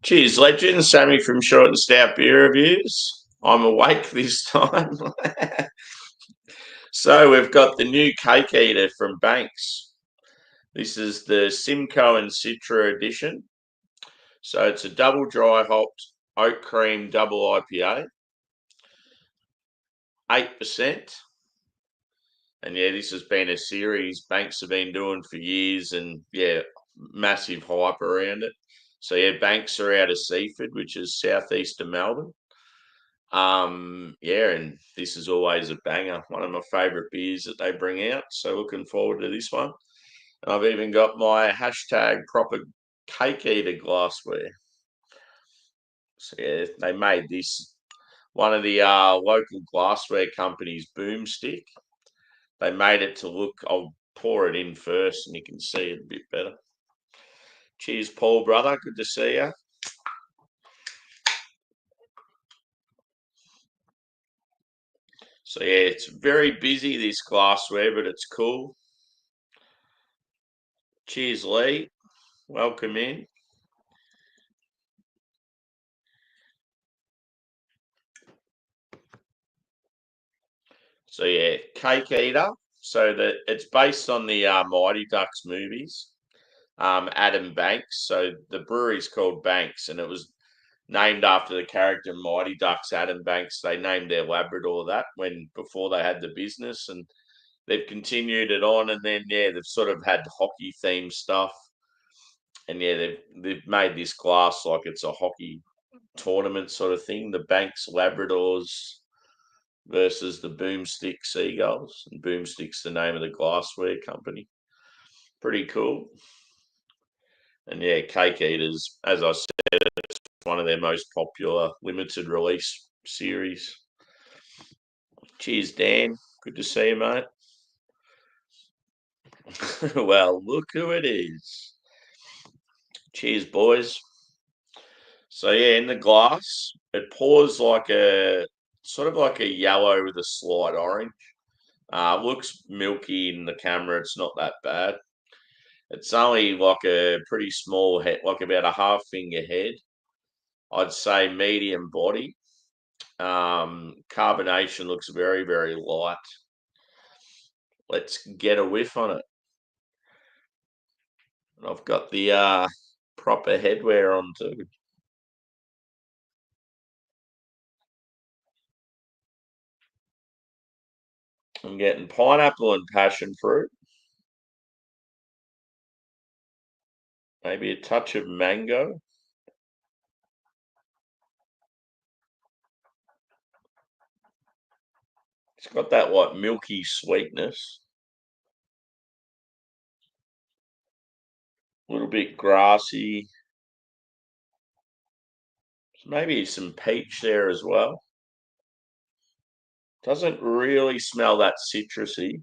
Cheers, legend. Sammy from Short and Stout Beer Reviews. I'm awake this time. So we've got the new cake eater from Banks. This is the SIMCOE and CITRA edition. So it's a double dry hopped oat cream double IPA, 8%. And yeah, this has been a series Banks have been doing for years, and yeah, massive hype around it. So yeah, Banks are out of Seaford, which is southeast of Melbourne. Yeah, and this is always a banger. One of my favourite beers that they bring out. So looking forward to this one. And I've even got my hashtag proper cake eater glassware. So yeah, they made this. One of the local glassware companies, Boomstick. They made it to look. I'll pour it in first, and you can see it a bit better. Cheers, Paul, brother. Good to see you. So yeah, it's very busy, this glassware, but it's cool. Cheers, Lee. Welcome in. So yeah, Cake Eater. So that it's based on the Mighty Ducks movies. Adam Banks. So the brewery's called Banks, and it was named after the character Mighty Ducks. Adam Banks. They named their Labrador that when before they had the business, and they've continued it on. And then yeah, they've sort of had hockey themed stuff, and yeah, they've made this glass like it's a hockey tournament sort of thing. The Banks Labradors versus the Boomstick Seagulls. And Boomstick's the name of the glassware company. Pretty cool. And yeah, Cake Eaters, as I said, it's one of their most popular limited release series. Cheers, Dan. Good to see you, mate. Well, look who it is. Cheers, boys. So yeah, in the glass, it pours like a sort of like a yellow with a slight orange. Looks milky in the camera. It's not that bad. It's only like a pretty small head, like about a half finger head. I'd say medium body. Carbonation looks very, very light. Let's get a whiff on it. And I've got the proper headwear on too. I'm getting pineapple and passion fruit. Maybe a touch of mango. It's got that like milky sweetness. A little bit grassy. Maybe some peach there as well. Doesn't really smell that citrusy.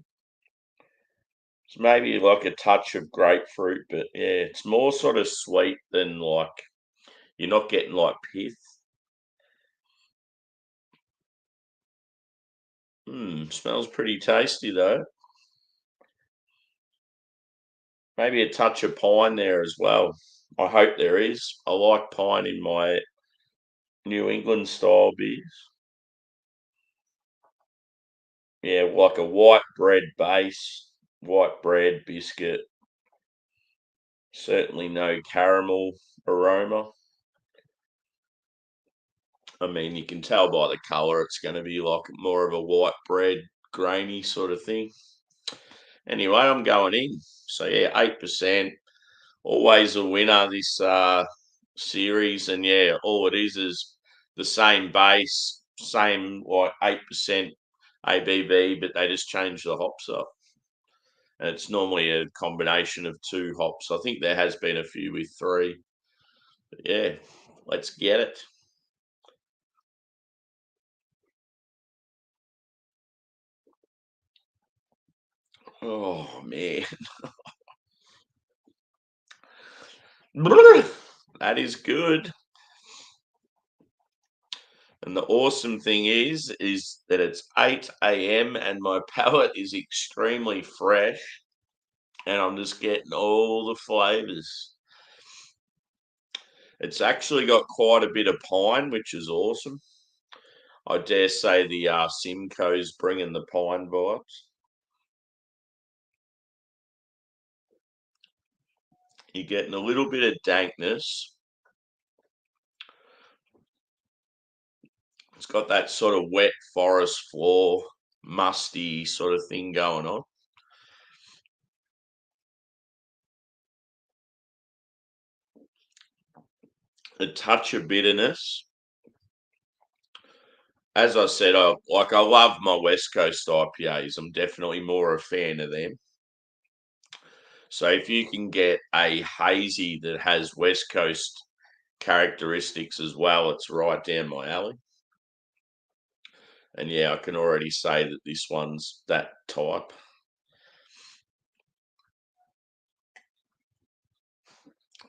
It's maybe like a touch of grapefruit, but yeah, it's more sort of sweet than like you're not getting like pith. Smells pretty tasty though. Maybe a touch of pine there as well. I hope there is. I like pine in my New England style beers. Yeah, like a white bread base, white bread biscuit. Certainly no caramel aroma. I mean, you can tell by the colour it's going to be like more of a white bread, grainy sort of thing. Anyway, I'm going in. So yeah, 8%. Always a winner this series, and yeah, all it is the same base, same like 8% ABV, but they just change the hops up. And it's normally a combination of two hops. I think there has been a few with three. But yeah, let's get it. Oh man, that is good. And the awesome thing is that it's 8 a.m. and my palate is extremely fresh, and I'm just getting all the flavors. It's actually got quite a bit of pine, which is awesome. I dare say the SIMCOE's bringing the pine vibes. You're getting a little bit of dankness. It's got that sort of wet forest floor, musty sort of thing going on. A touch of bitterness. As I said, I love my West Coast IPAs. I'm definitely more a fan of them. So if you can get a hazy that has West Coast characteristics as well, it's right down my alley. And yeah, I can already say that this one's that type.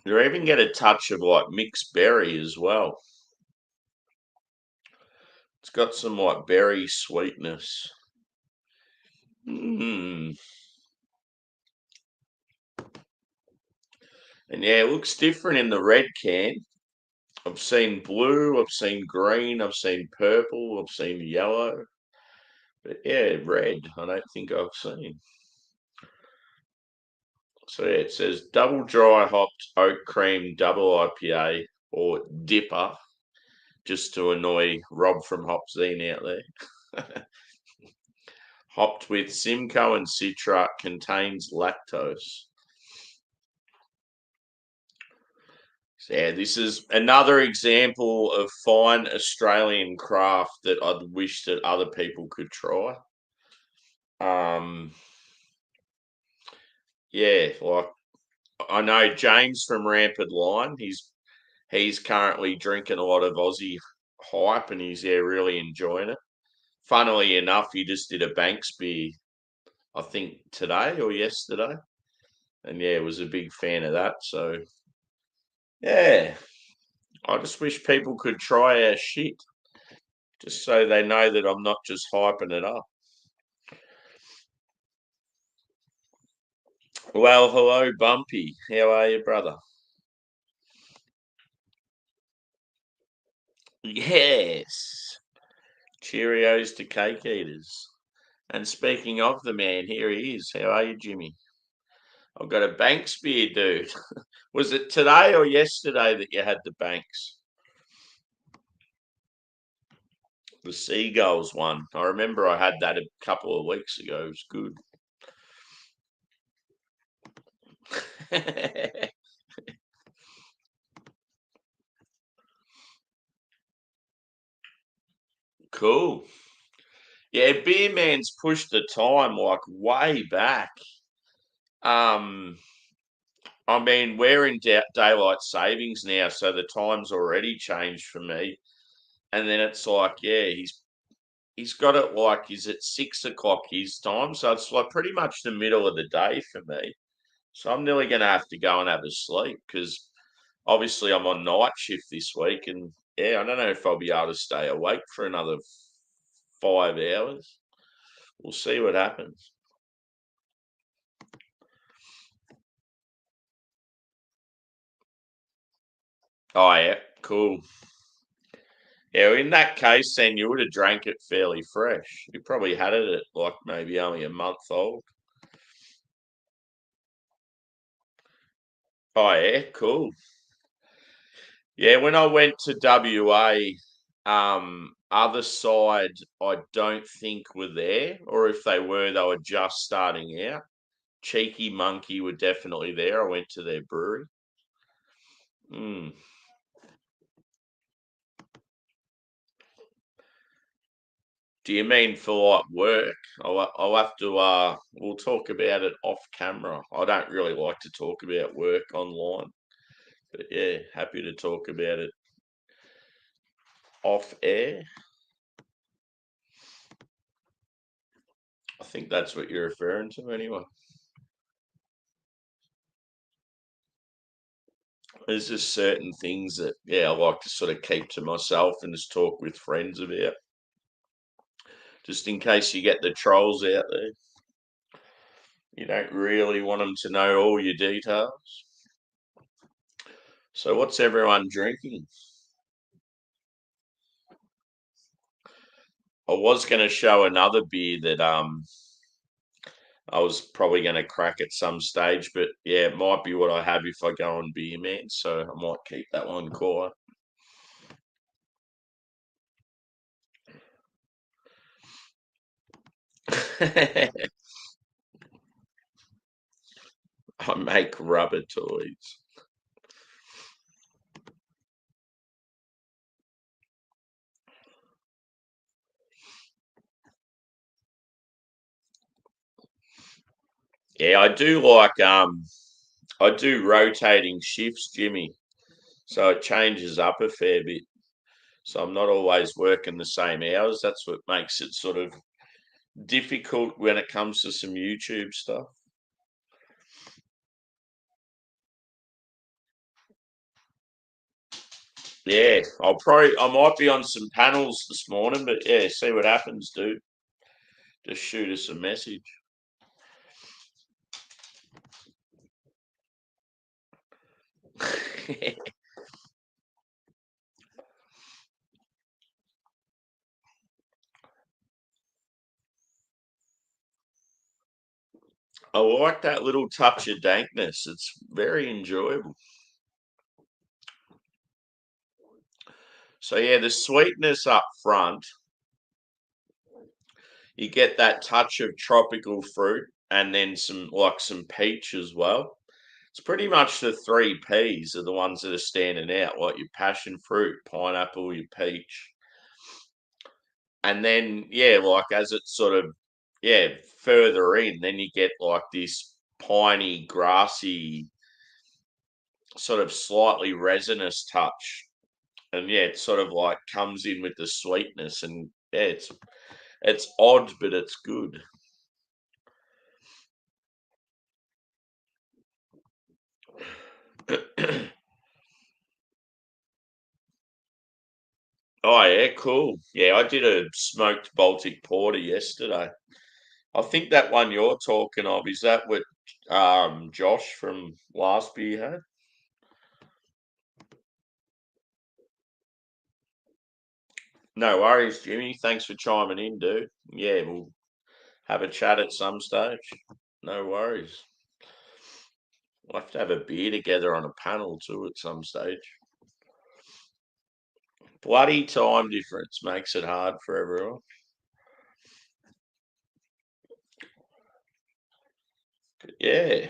You even get a touch of like mixed berry as well. It's got some like berry sweetness. Mm. And yeah, it looks different in the red can. I've seen blue, I've seen green, I've seen purple, I've seen yellow. But yeah, red, I don't think I've seen. So yeah, it says double dry hopped oak cream double IPA or DIPA, just to annoy Rob from Hopzine out there. Hopped with SIMCOE and CITRA, contains lactose. So yeah, this is another example of fine Australian craft that I'd wish that other people could try. Yeah, like I know James from Rampant Line. He's currently drinking a lot of Aussie hype, and he's really enjoying it. Funnily enough, he just did a Banks beer, I think today or yesterday, and yeah, was a big fan of that. So yeah, I just wish people could try our shit, just so they know that I'm not just hyping it up. Well, hello, Bumpy. How are you, brother? Yes. Cheerios to cake eaters. And speaking of the man, here he is. How are you, Jimmy? I've got a Banks beer, dude. Was it today or yesterday that you had the Banks? The Seagulls one. I remember I had that a couple of weeks ago. It was good. Cool. Yeah, Beer Man's pushed the time like way back. Um, I mean, we're in daylight savings now, so the time's already changed for me. And then it's like, yeah, he's got it like, is it 6 o'clock his time? So it's like pretty much the middle of the day for me. So I'm nearly going to have to go and have a sleep because obviously I'm on night shift this week. And yeah, I don't know if I'll be able to stay awake for another 5 hours. We'll see what happens. Oh, yeah, cool. Yeah, in that case, then you would have drank it fairly fresh. You probably had it at like maybe only a month old. Oh, yeah, cool. Yeah, when I went to WA, other side I don't think were there, or if they were just starting out. Cheeky Monkey were definitely there. I went to their brewery. Mm. Do you mean for like work? I'll have to. We'll talk about it off camera. I don't really like to talk about work online, but yeah, happy to talk about it off air. I think that's what you're referring to, anyway. There's just certain things that, yeah, I like to sort of keep to myself and just talk with friends about, just in case you get the trolls out there. You don't really want them to know all your details. So what's everyone drinking? I was going to show another beer that I was probably going to crack at some stage, but yeah, it might be what I have if I go on Beer Man, so I might keep that one quiet. I make rubber toys. Yeah, I do rotating shifts, Jimmy. So it changes up a fair bit. So I'm not always working the same hours. That's what makes it sort of difficult when it comes to some YouTube stuff. Yeah, I might be on some panels this morning, but yeah, see what happens, dude. Just shoot us a message. I like that little touch of dankness. It's very enjoyable. So yeah, the sweetness up front, you get that touch of tropical fruit and then some peach as well. It's pretty much the three P's are the ones that are standing out, like your passion fruit, pineapple, your peach. And then yeah, like as it's sort of further in, then you get like this piney, grassy, sort of slightly resinous touch. And yeah, it sort of like comes in with the sweetness and yeah, it's odd, but it's good. Oh yeah, cool. Yeah, I did a smoked Baltic porter yesterday. I think that one you're talking of, is that what Josh from last beer had? No worries, Jimmy. Thanks for chiming in, dude. Yeah, we'll have a chat at some stage. No worries. We'll have to have a beer together on a panel too at some stage. Bloody time difference makes it hard for everyone. Yeah.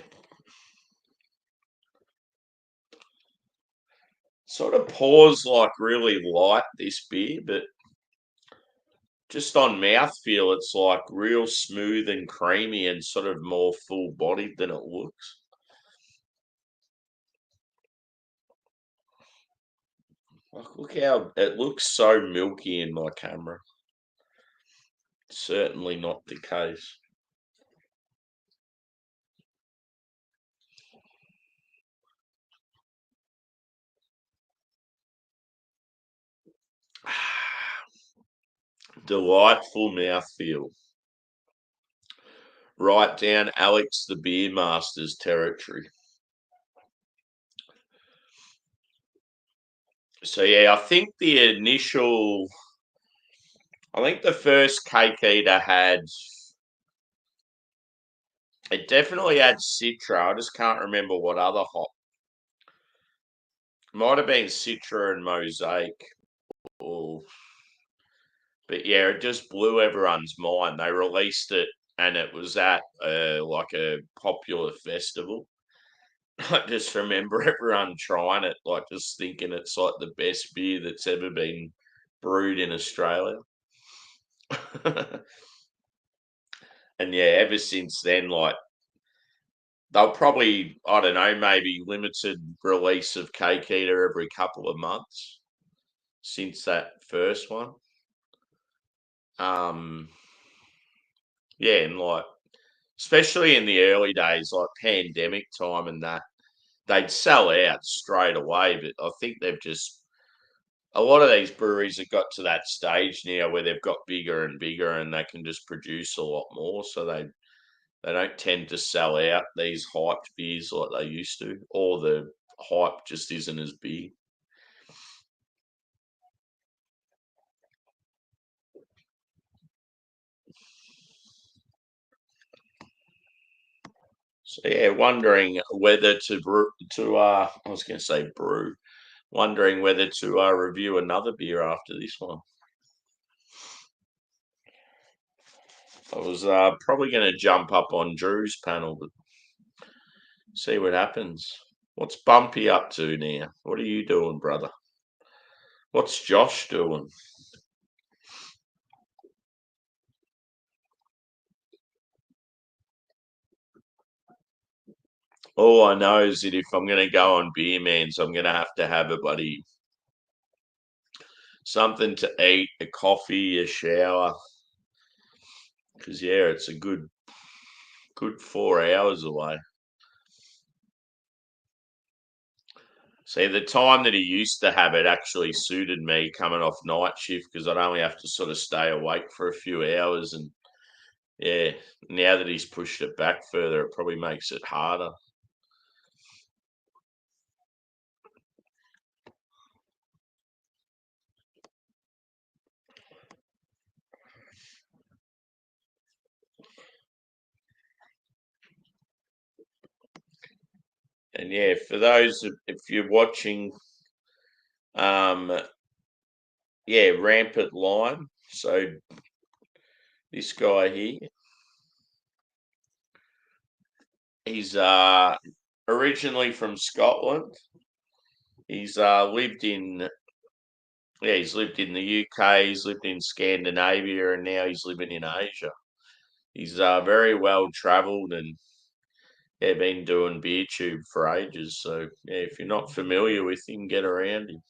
Sort of pours like really light this beer, but just on mouthfeel, it's like real smooth and creamy and sort of more full bodied than it looks. Like, look how it looks so milky in my camera. Certainly not the case. Delightful mouthfeel. Right down Alex the Beer Master's territory. So yeah, I think the first cake eater had it definitely had Citra. I just can't remember what other hop. Might have been Citra and Mosaic, or but yeah, it just blew everyone's mind. They released it, and it was at like a popular festival. I just remember everyone trying it, like just thinking it's like the best beer that's ever been brewed in Australia. And yeah, ever since then, like they'll probably, I don't know, maybe limited release of Cake Eater every couple of months since that first one. Um, yeah, and like especially in the early days, like pandemic time and that, they'd sell out straight away. But I think they've just a lot of these breweries have got to that stage now where they've got bigger and bigger and they can just produce a lot more. So they don't tend to sell out these hyped beers like they used to, or the hype just isn't as big. So yeah, wondering whether to brew I was going to say brew. Wondering whether to review another beer after this one. I was probably going to jump up on Drew's panel, but see what happens. What's Bumpy up to now? What are you doing, brother? What's Josh doing? All I know is that if I'm going to go on Beer Mans, I'm going to have a bloody something to eat, a coffee, a shower. Because yeah, it's a good 4 hours away. See, the time that he used to have it actually suited me coming off night shift because I'd only have to sort of stay awake for a few hours. And yeah, now that he's pushed it back further, it probably makes it harder. And yeah, for those, if you're watching, yeah, Rampant Line. So this guy here, he's originally from Scotland. He's lived in he's lived in the UK, he's lived in Scandinavia, and now he's living in Asia. He's very well travelled and yeah, been doing beer tube for ages. So yeah, if you're not familiar with him, get around him.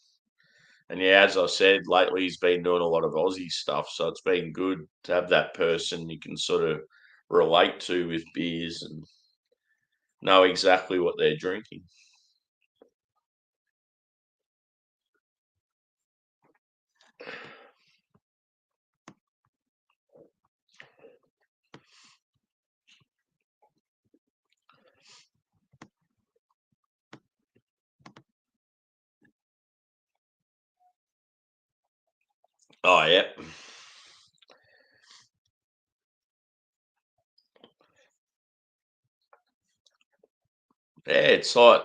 And yeah, as I said, lately he's been doing a lot of Aussie stuff, so it's been good to have that person you can sort of relate to with beers and know exactly what they're drinking. Oh yeah. Yeah, it's like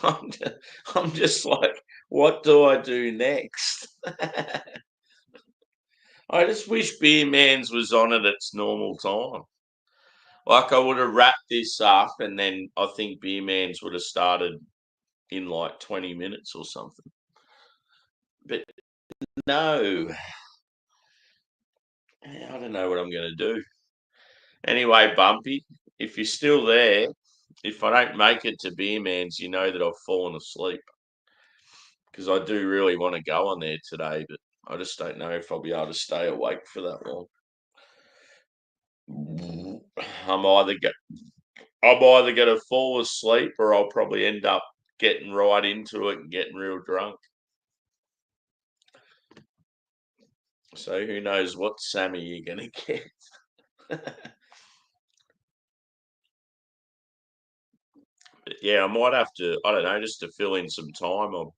I'm just, I'm just like, what do I do next? I just wish Beer Mans was on at its normal time. Like I would have wrapped this up, and then I think Beer Mans would have started in like 20 minutes or something. But no, I don't know what I'm going to do. Anyway, Bumpy, if you're still there, if I don't make it to Beer Mans, you know that I've fallen asleep because I do really want to go on there today, but I just don't know if I'll be able to stay awake for that long. I'm either get I'm either going to fall asleep or I'll probably end up getting right into it and getting real drunk. So who knows what Sammy you're going to get. Yeah, I might have to, I don't know, just to fill in some time. I'm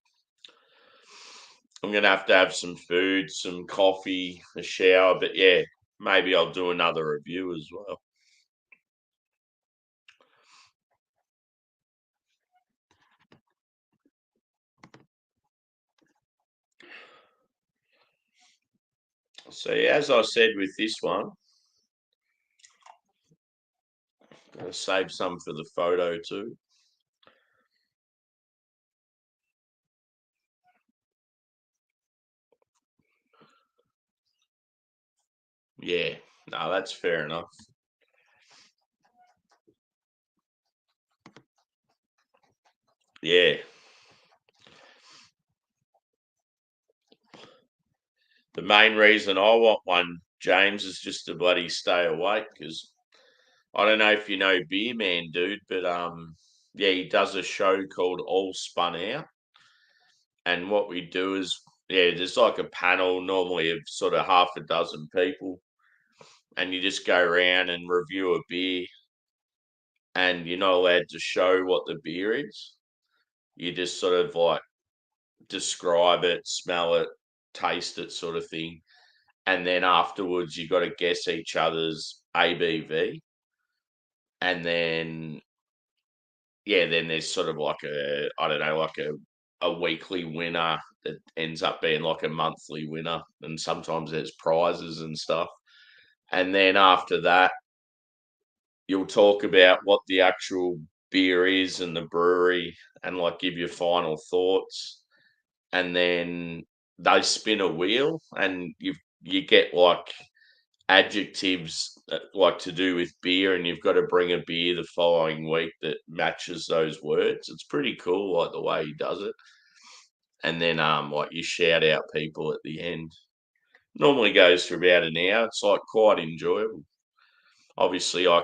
going to have some food, some coffee, a shower. But yeah, maybe I'll do another review as well. So as I said with this one, I'll save some for the photo too. Yeah, no, that's fair enough. Yeah. The main reason I want one, James, is just to bloody stay awake because I don't know if you know Beer Man, dude, but yeah, he does a show called All Spun Out. And what we do is, yeah, there's like a panel normally of sort of half a dozen people, and you just go around and review a beer. and you're not allowed to show what the beer is. You just sort of like describe it, smell it, taste it, sort of thing. And then afterwards, you got to guess each other's ABV. And then, yeah, then there's sort of like I don't know, like a weekly winner that ends up being like a monthly winner. And sometimes there's prizes and stuff. And then after that, you'll talk about what the actual beer is and the brewery and like give your final thoughts. And then they spin a wheel and you get like adjectives like to do with beer, and you've got to bring a beer the following week that matches those words. It's pretty cool, like the way he does it. And then like you shout out people at the end. Normally goes for about an hour. It's like quite enjoyable. Obviously, I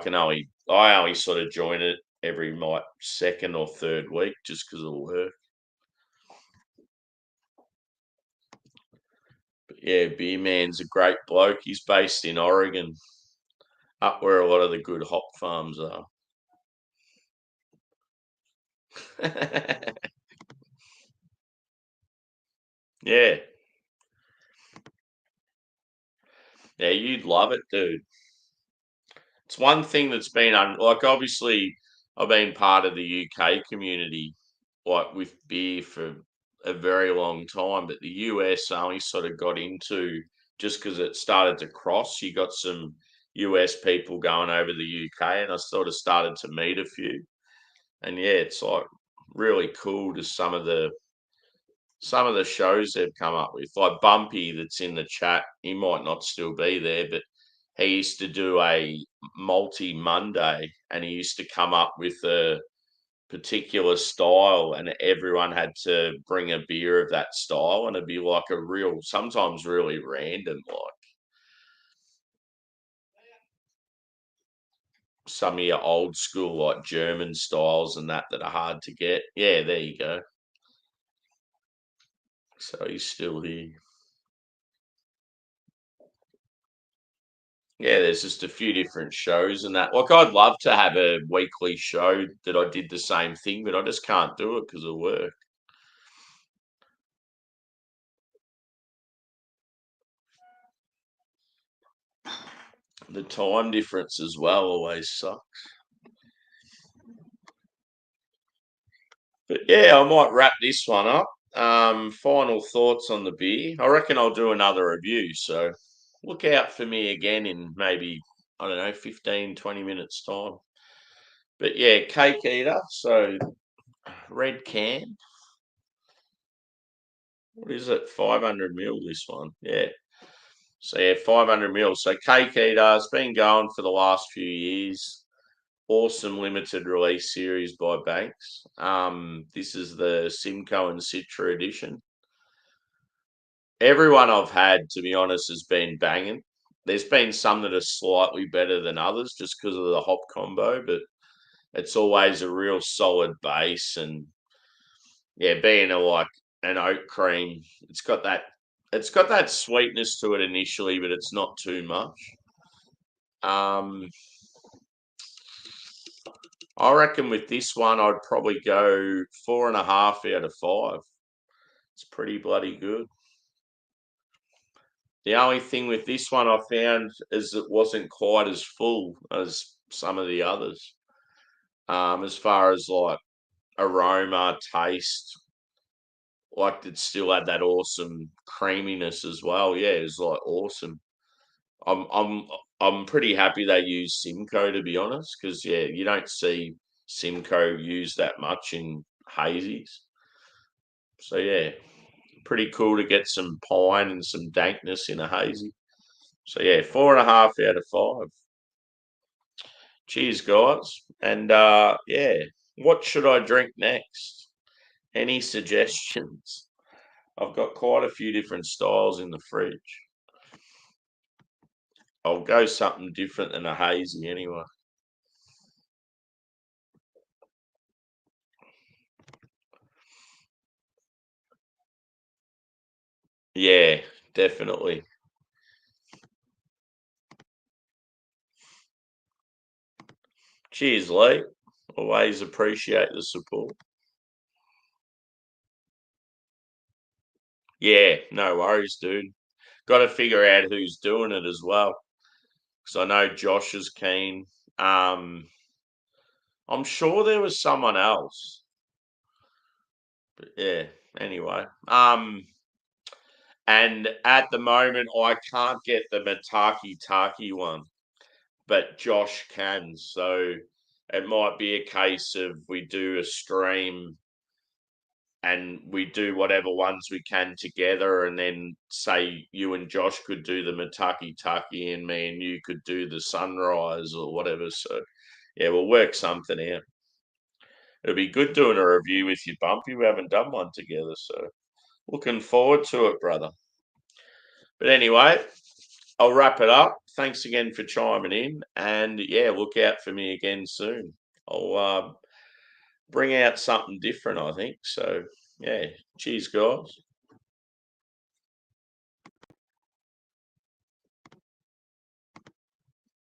only sort of join it every like second or third week just because of work. But yeah, Beer Man's a great bloke. He's based in Oregon, up where a lot of the good hop farms are. Yeah. Yeah, you'd love it, dude. It's one thing that's been like obviously I've been part of the UK community like with beer for a very long time, but the US only sort of got into just because it started to cross. You got some US people going over the UK, and I sort of started to meet a few. And yeah, it's like really cool to some of the shows they've come up with. Like Bumpy that's in the chat, he might not still be there, but he used to do a multi Monday, and he used to come up with a particular style, and everyone had to bring a beer of that style, and it'd be like a real, sometimes really random, like some of your old school like German styles and that are hard to get. Yeah, there you go. So he's still here. Yeah, there's just a few different shows and that. Like, I'd love to have a weekly show that I did the same thing, but I just can't do it because of work. The time difference as well always sucks. But yeah, I might wrap this one up. Final thoughts on the beer. I reckon I'll do another review. So look out for me again in maybe, I don't know, 15, 20 minutes time. But yeah, Cake Eater. So red can. What is it? 500 mil, this one. Yeah. So yeah, 500 mil. So Cake Eater, it's been going for the last few years. Awesome limited release series by Banks. This is the SIMCOE and CITRA edition. Everyone I've had, to be honest, has been banging. There's been some that are slightly better than others just because of the hop combo, but it's always a real solid base. And yeah, being a like an oat cream, it's got that sweetness to it initially, but it's not too much. Um, I reckon with this one, I'd probably go 4.5 out of 5. It's pretty bloody good. The only thing with this one I found is it wasn't quite as full as some of the others. As far as like aroma, taste, like it still had that awesome creaminess as well. Yeah, it was like awesome. I'm pretty happy they use Simcoe, to be honest, because yeah, you don't see Simcoe used that much in hazies. So yeah, pretty cool to get some pine and some dankness in a hazy. So yeah, 4.5 out of 5. Cheers, guys. And yeah, what should I drink next? Any suggestions? I've got quite a few different styles in the fridge. I'll go something different than a hazy anyway. Yeah, definitely. Cheers, Lee. Always appreciate the support. Yeah, no worries, dude. Got to figure out who's doing it as well, because I know Josh is keen. Um, I'm sure there was someone else, but yeah. Anyway, and at the moment I can't get the Mataki Taki one, but Josh can. So it might be a case of we do a stream and we do whatever ones we can together, and then say you and Josh could do the Mataki Taki and me and you could do the sunrise or whatever. So yeah, we'll work something out. It'll be good doing a review with you, Bumpy. We haven't done one together, so looking forward to it, brother. But anyway, I'll wrap it up. Thanks again for chiming in, and yeah, look out for me again soon. I'll bring out something different, I think. So yeah, cheers, guys.